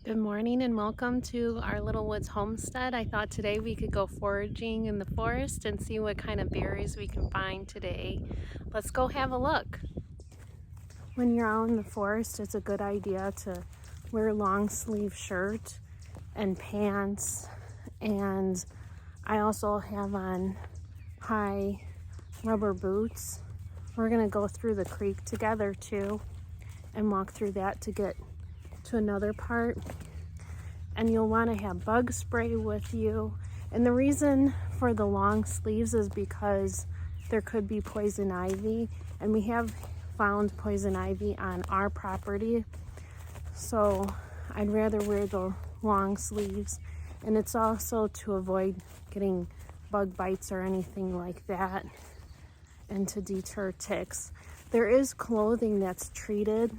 Good morning and welcome to our Little Woods homestead. I thought today we could go foraging in the forest and see what kind of berries we can find today. Let's go have a look. When you're out in the forest, it's a good idea to wear a long sleeve shirt and pants, and I also have on high rubber boots. We're gonna go through the creek together too and walk through that to get to another part. And you'll want to have bug spray with you. And the reason for the long sleeves is because there could be poison ivy, and we have found poison ivy on our property, so I'd rather wear the long sleeves. And it's also to avoid getting bug bites or anything like that, and to deter ticks. There is clothing that's treated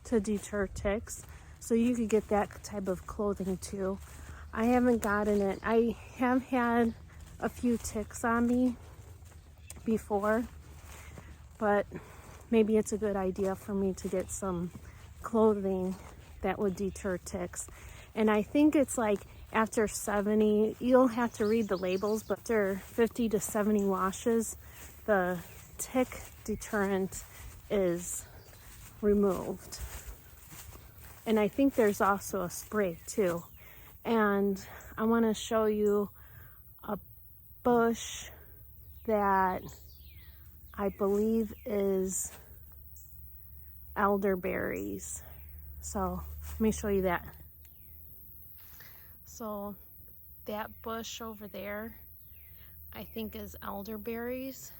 to deter ticks, so you could get that type of clothing too. I haven't gotten it. I have had a few ticks on me before, but maybe it's a good idea for me to get some clothing that would deter ticks. And I think it's like after 70, you'll have to read the labels, but after 50 to 70 washes, the tick deterrent is removed. And I think there's also a spray too. And I want to show you a bush that I believe is elderberries. So let me show you that. So that bush over there, I think is elderberries.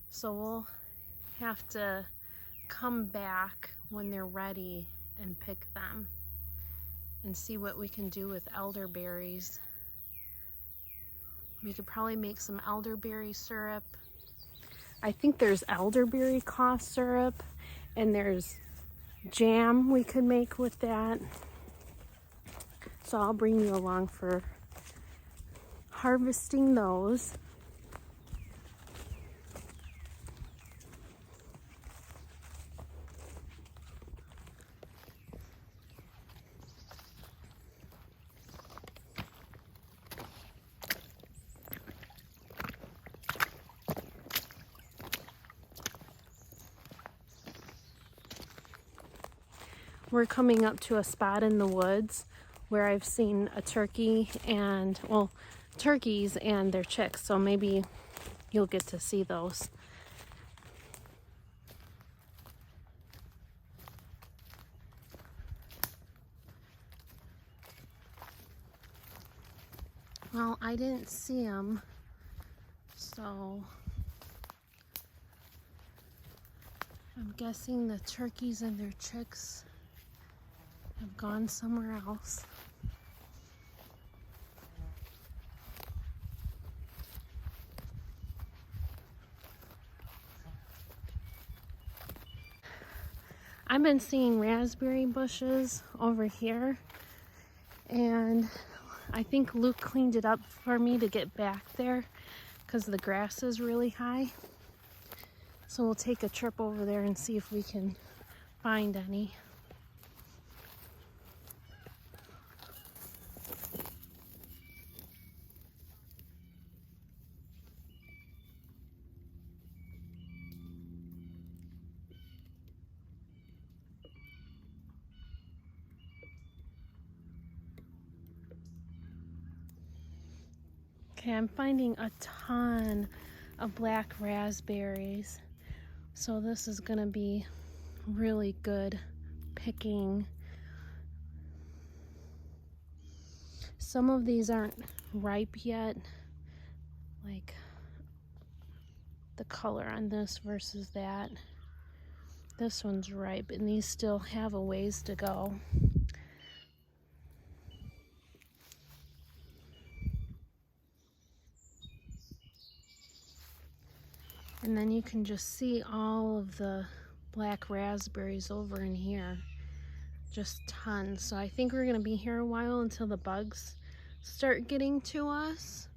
So we'll have to come back when they're ready and pick them and see what we can do with elderberries. We could probably make some elderberry syrup. I think there's elderberry cough syrup, and there's jam we could make with that. So I'll bring you along for harvesting those. We're coming up to a spot in the woods where I've seen a turkey and, well, turkeys and their chicks, so maybe you'll get to see those. Well, I didn't see them, so I'm guessing the turkeys and their chicks have gone somewhere else. I've been seeing raspberry bushes over here, and I think Luke cleaned it up for me to get back there because the grass is really high. So we'll take a trip over there and see if we can find any. Okay, I'm finding a ton of black raspberries. So this is gonna be really good picking. Some of these aren't ripe yet, like the color on this versus that. This one's ripe, and these still have a ways to go. And then you can just see all of the black raspberries over in here. Just tons. So I think we're gonna be here a while until the bugs start getting to us,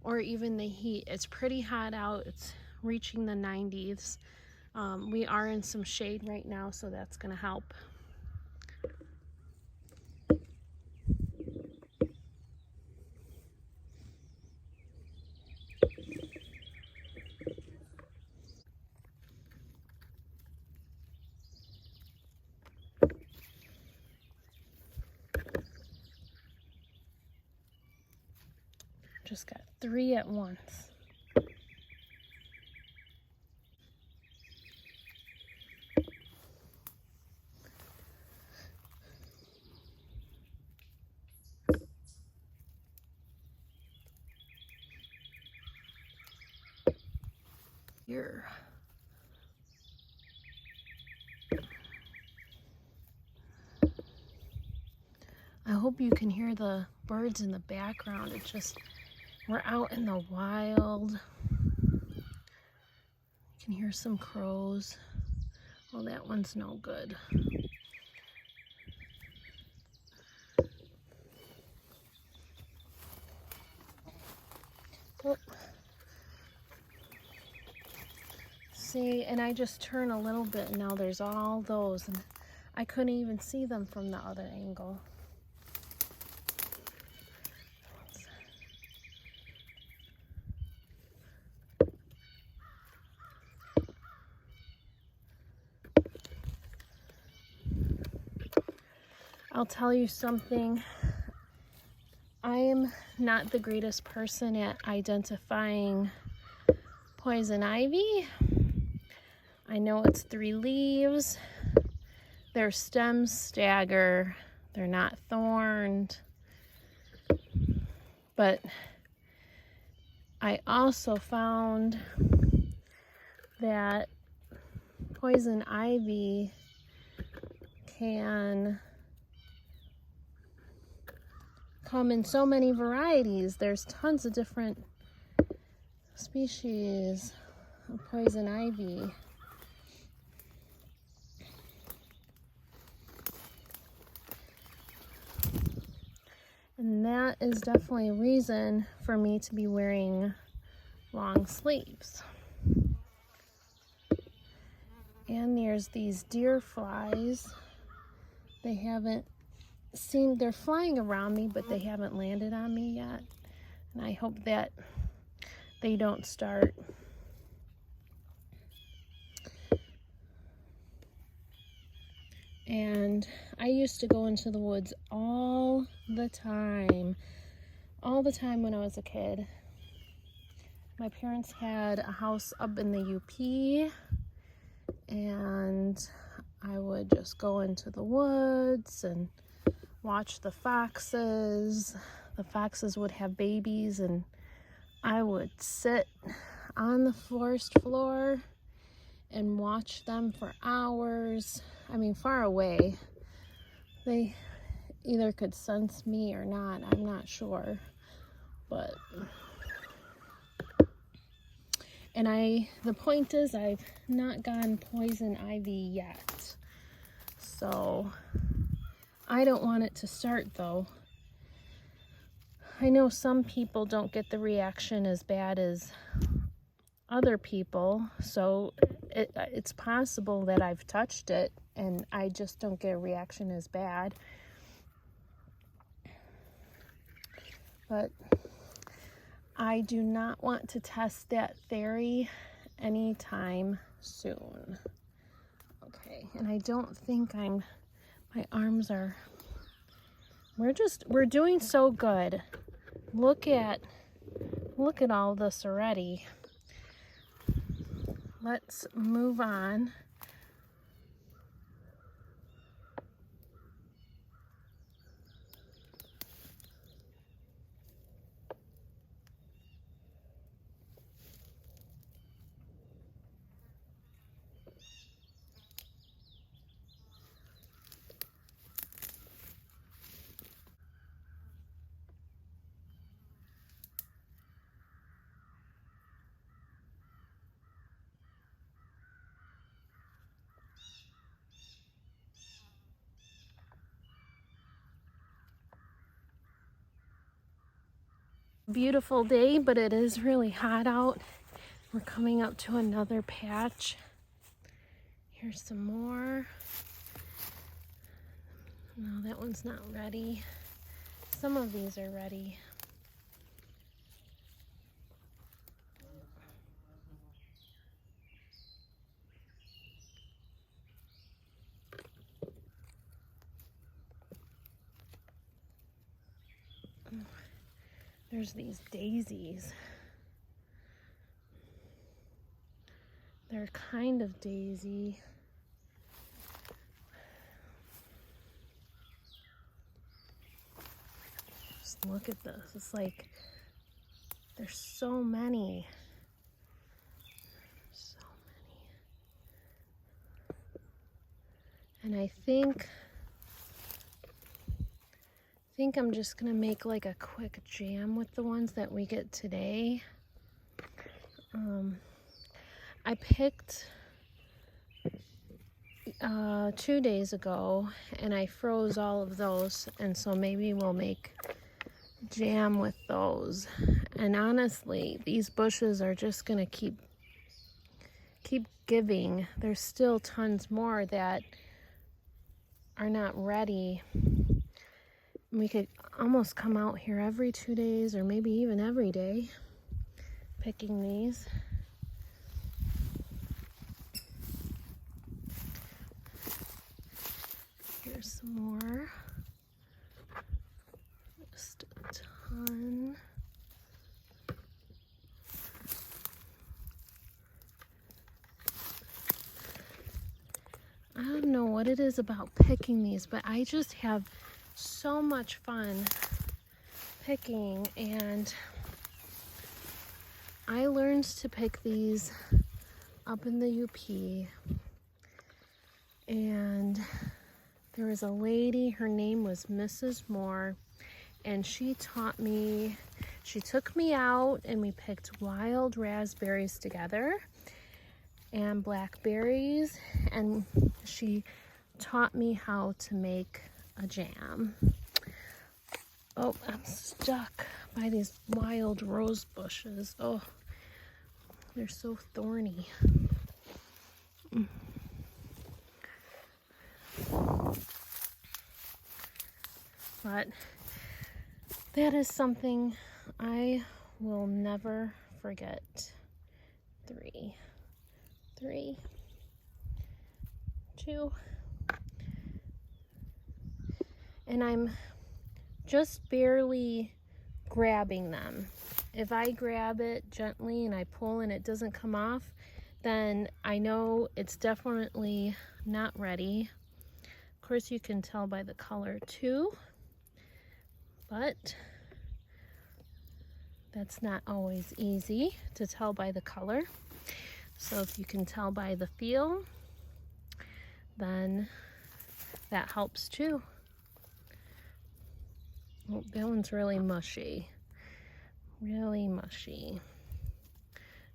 or even the heat. It's pretty hot out. It's reaching the 90s. We are in some shade right now, so that's gonna help. Just got 3 at once. Here. I hope you can hear the birds in the background. It's just, we're out in the wild. You can hear some crows. Well, that one's no good. Oh. See, and I just turn a little bit and now there's all those, and I couldn't even see them from the other angle. I'll tell you something. I am not the greatest person at identifying poison ivy. I know it's 3 leaves. Their stems stagger. They're not thorned. But I also found that poison ivy can come in so many varieties. There's tons of different species of poison ivy. And that is definitely a reason for me to be wearing long sleeves. And there's these deer flies. They haven't seemed, they're flying around me, but they haven't landed on me yet. And I hope that they don't start. And I used to go into the woods all the time when I was a kid. My parents had a house up in the UP, and I would just go into the woods and watch the foxes. The foxes would have babies, and I would sit on the forest floor and watch them for hours. I mean, far away. They either could sense me or not, I'm not sure. But, and the point is, I've not gotten poison ivy yet. So, I don't want it to start though. I know some people don't get the reaction as bad as other people, so it's possible that I've touched it and I just don't get a reaction as bad. But I do not want to test that theory anytime soon. Okay, and I don't think my arms are, we're doing so good. Look at all this already. Let's move on. Beautiful day, but it is really hot out. We're coming up to another patch. Here's some more. No, that one's not ready. Some of these are ready. There's these daisies. They're kind of daisy. Just look at this. It's like there's so many. So many. And I think I'm just gonna make like a quick jam with the ones that we get today. I picked 2 days ago and I froze all of those, and so maybe we'll make jam with those. And honestly, these bushes are just gonna keep giving. There's still tons more that are not ready. We could almost come out here every 2 days or maybe even every day picking these. Here's some more. Just a ton. I don't know what it is about picking these, but I just have so much fun picking. And I learned to pick these up in the UP, and there was a lady, her name was Mrs. Moore, and she taught me, she took me out and we picked wild raspberries together and blackberries, and she taught me how to make a jam. Oh, I'm stuck by these wild rose bushes. Oh, they're so thorny. But that is something I will never forget. Three, 2, and I'm just barely grabbing them. If I grab it gently and I pull and it doesn't come off, then I know it's definitely not ready. Of course, you can tell by the color too, but that's not always easy to tell by the color. So if you can tell by the feel, then that helps too. Oh, that one's really mushy. Really mushy.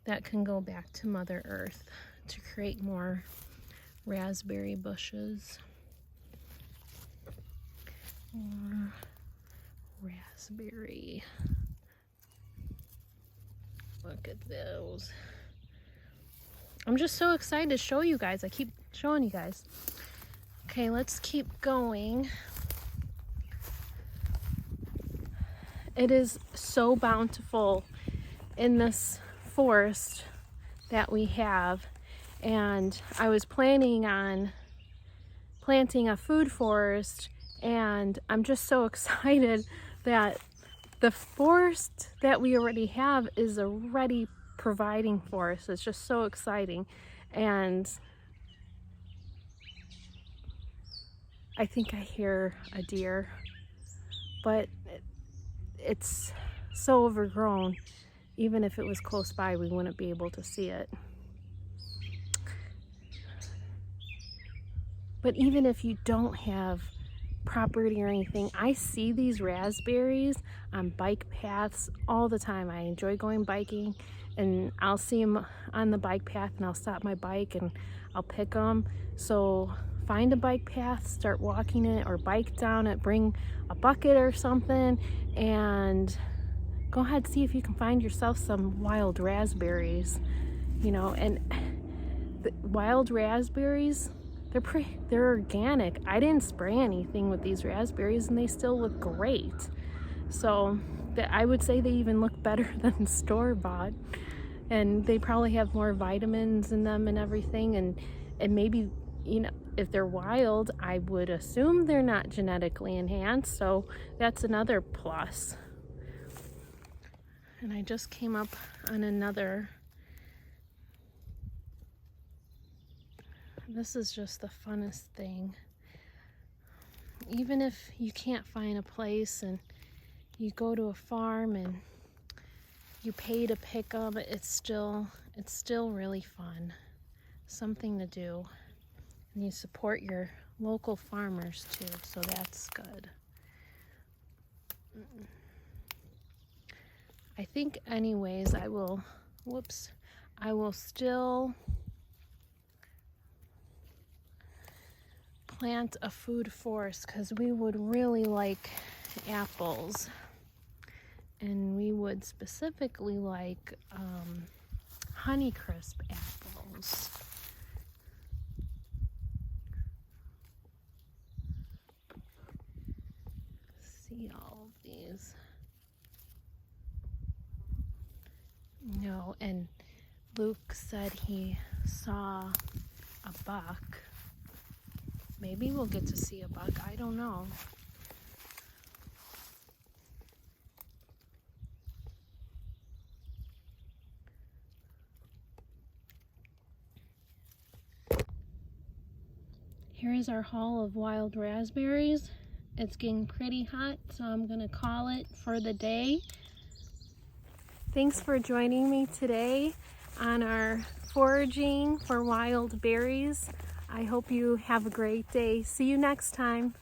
That can go back to Mother Earth to create more raspberry bushes. More raspberry. Look at those. I'm just so excited to show you guys. I keep showing you guys. Okay, let's keep going. It is so bountiful in this forest that we have, and I was planning on planting a food forest, and I'm just so excited that the forest that we already have is already providing for us. It's just so exciting. And I think I hear a deer, but it's so overgrown. Even if it was close by, we wouldn't be able to see it. But even if you don't have property or anything, I see these raspberries on bike paths all the time. I enjoy going biking, and I'll see them on the bike path and I'll stop my bike and I'll pick them. So find a bike path, start walking it, or bike down it, bring a bucket or something, and go ahead, see if you can find yourself some wild raspberries. You know, and the wild raspberries, they're organic. I didn't spray anything with these raspberries and they still look great. So I would say they even look better than store-bought, and they probably have more vitamins in them and everything, and maybe, you know, if they're wild, I would assume they're not genetically enhanced, so that's another plus. And I just came up on another. This is just the funnest thing. Even if you can't find a place and you go to a farm and you pay to pick them, it's still really fun. Something to do. And you support your local farmers too, so that's good. I think anyways I will still plant a food forest because we would really like apples, and we would specifically like Honeycrisp apples. See all of these. No, and Luke said he saw a buck. Maybe we'll get to see a buck, I don't know. Here is our haul of wild raspberries. It's getting pretty hot, so I'm gonna call it for the day. Thanks for joining me today on our foraging for wild berries. I hope you have a great day. See you next time.